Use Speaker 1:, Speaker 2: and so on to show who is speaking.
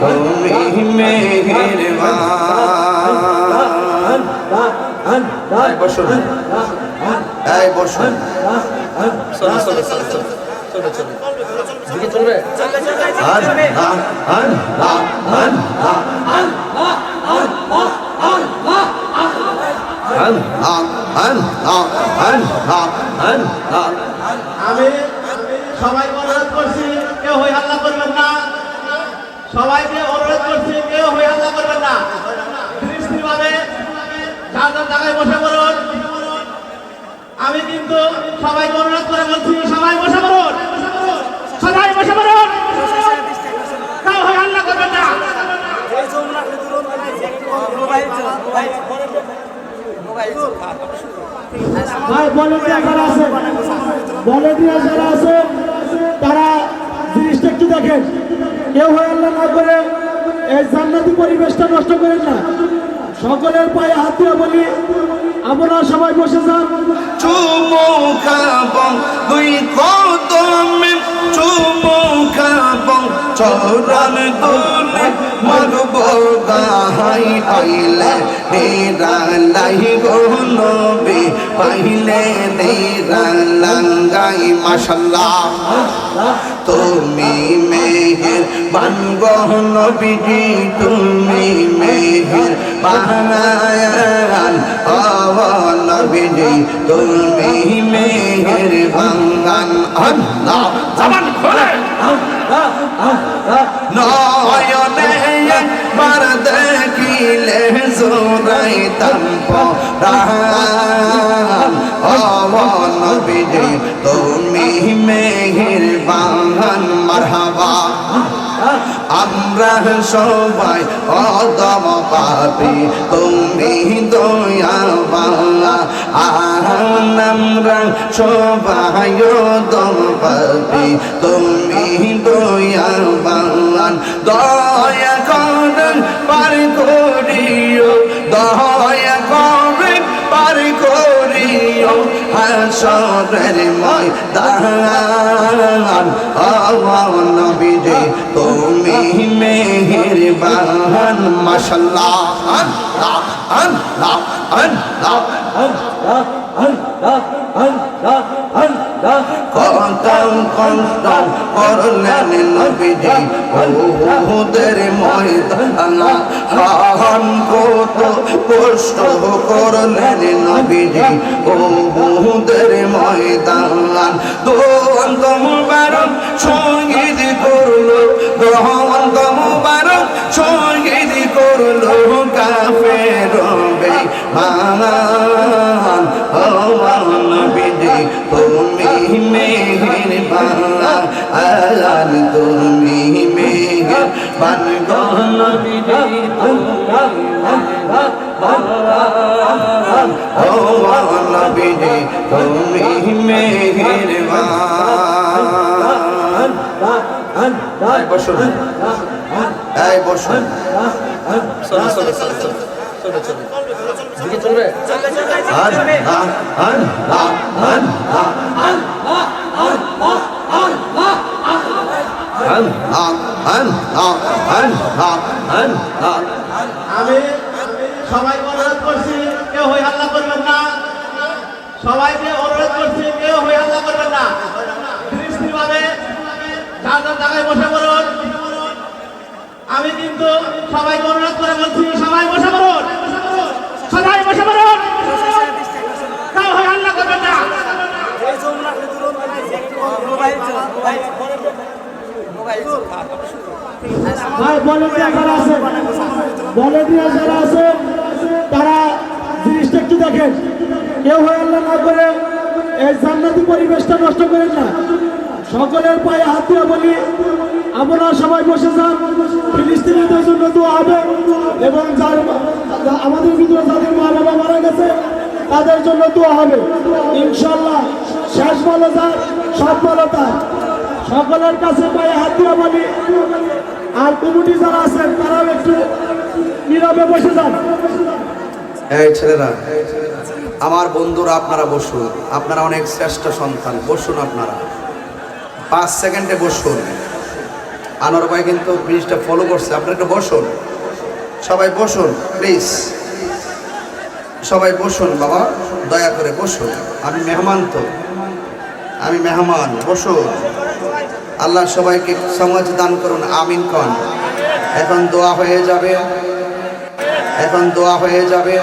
Speaker 1: তুমি মেহেরবান। এই বসুন, এই বসুন। চলো চলো চলো চলো চলো চলো দিকে চলবে।
Speaker 2: আমি সবাইকে অনুরোধ করছি কেউ হই হাল্লা করবেন না। সবাইকে অনুরোধ করছি কেউ হই হাল্লা করবেন না। দৃষ্টিভাবে যার যার জায়গায় বসে পড়ুন। আমি কিন্তু সবাইকে অনুরোধ করে বলছি সবাই বসে পড়ুন, সবাই বসে পড়ুন, কেউ হই হাল্লা করবেন না।
Speaker 3: ভাই ভলেন্টিয়ার যারা আছে তারা জিনিসটা একটু দেখেন, কেউ হয়ে আল্লাহ না করে এই জান্নাতি পরিবেশটা নষ্ট করেন না। সকলের পায়ে হাত দিয়ে বলি আপনারা সবাই বসে যান।
Speaker 1: চুমু খাবো দুই কদমে, চুমু খাবো চরণ দুলে, মারবো গাহাই পাইলে নিরালাই গো নবী, পাইলে নিরালাই। মাশাআল্লাহ তুমি মেহেরবান গো নবীজি, তুমি মেহেরবান ও নবীজি, তুমি মেহেরবান। আল্লাহ জবান খোলে নয়নে একবার দেখিলে জোড়াইতাম পরাণ। ও নবীজি তুমি মেহেরবান। মারহাবা আমরা সবাই অদম পাপী, তুমি দয়াবান। আমরা সবাই অদম পাপী, তুমি দয়াবান। দয়া করেন পার করিও, দয়া করেন পার করিও হাসরের ময়দান। ও নবীজি তুমি মেহেরবান। মাশাআল্লাহ আল্লাহ আল্লাহ আল্লাহ কত কষ্ট করলেন নবীজি ওদের ময়দানে, কত কষ্ট করলেন নবীজি ওদের ময়দান। দোয়ান্ত মুবারক শহীদ করলো, দোয়ান্ত মুবারক শহীদ করলো কাফের বেঈমান। ও নবীজি তুমি মেহেরবান, তুমি মেহেরবান গো নবীজি, ও নবীজি তুমি মেহেরবান। এই বসুন, এই বসুন। চলো চলো চলো চলো চলো চলো দিকে চলবে।
Speaker 2: আমি সবাইকে অনুরোধ করছি কেউ হই হাল্লা করবেন না। সবাইকে অনুরোধ করছি কেউ হই হাল্লা করবেন না। দৃষ্টিভাবে যার যার জায়গায় বসে পড়ুন। আমি কিন্তু সবাইকে অনুরোধ করে বলছি সবাই বসে পড়ুন, সবাই বসে পড়ুন, কেউ হই হাল্লা করবেন না।
Speaker 3: ভাই ভলেন্টিয়ার যারা আছে তারা জিনিসটা একটু দেখেন, কেউ হয়ে আল্লাহ না করে এই জান্নাতি পরিবেশটা নষ্ট করেন না। সকলের পায়ে হাত দিয়ে বলি আপনারা সবাই বসে যান। ফিলিস্তিনিদের জন্য দোয়া হবে এবং আমাদের ভিতরে যাদের মা বাবা মারা গেছে তাদের জন্য দোয়া হবে ইনশাআল্লাহ। শেষ ভালো যার সব ভালো তার। সকলের কাছে পায়ে হাত দিয়ে বলি, আর কমিটি যারা আছেন তারাও একটু নীরবে বসে যান।
Speaker 1: এই ছেলেরা, আমার বন্ধুরা, আপনারা বসুন। আপনারা অনেক শ্রেষ্ঠ সন্তান, বসুন। আপনারা 5 সেকেন্ডে বসুন। আনোয়ার ভাই কিন্তু ব্রিজটা ফলো করছে। আপনারা একটু বসুন, সবাই বসুন প্লিজ, সবাই বসুন বাবা, দয়া করে বসুন। আমি মেহমান, তো আমি মেহমান, বসুন। আল্লাহ সবাইকে সমাজ দান করুন, আমিন কন। এখন দোয়া হয়ে যাবে, এখন দোয়া হয়ে যাবে।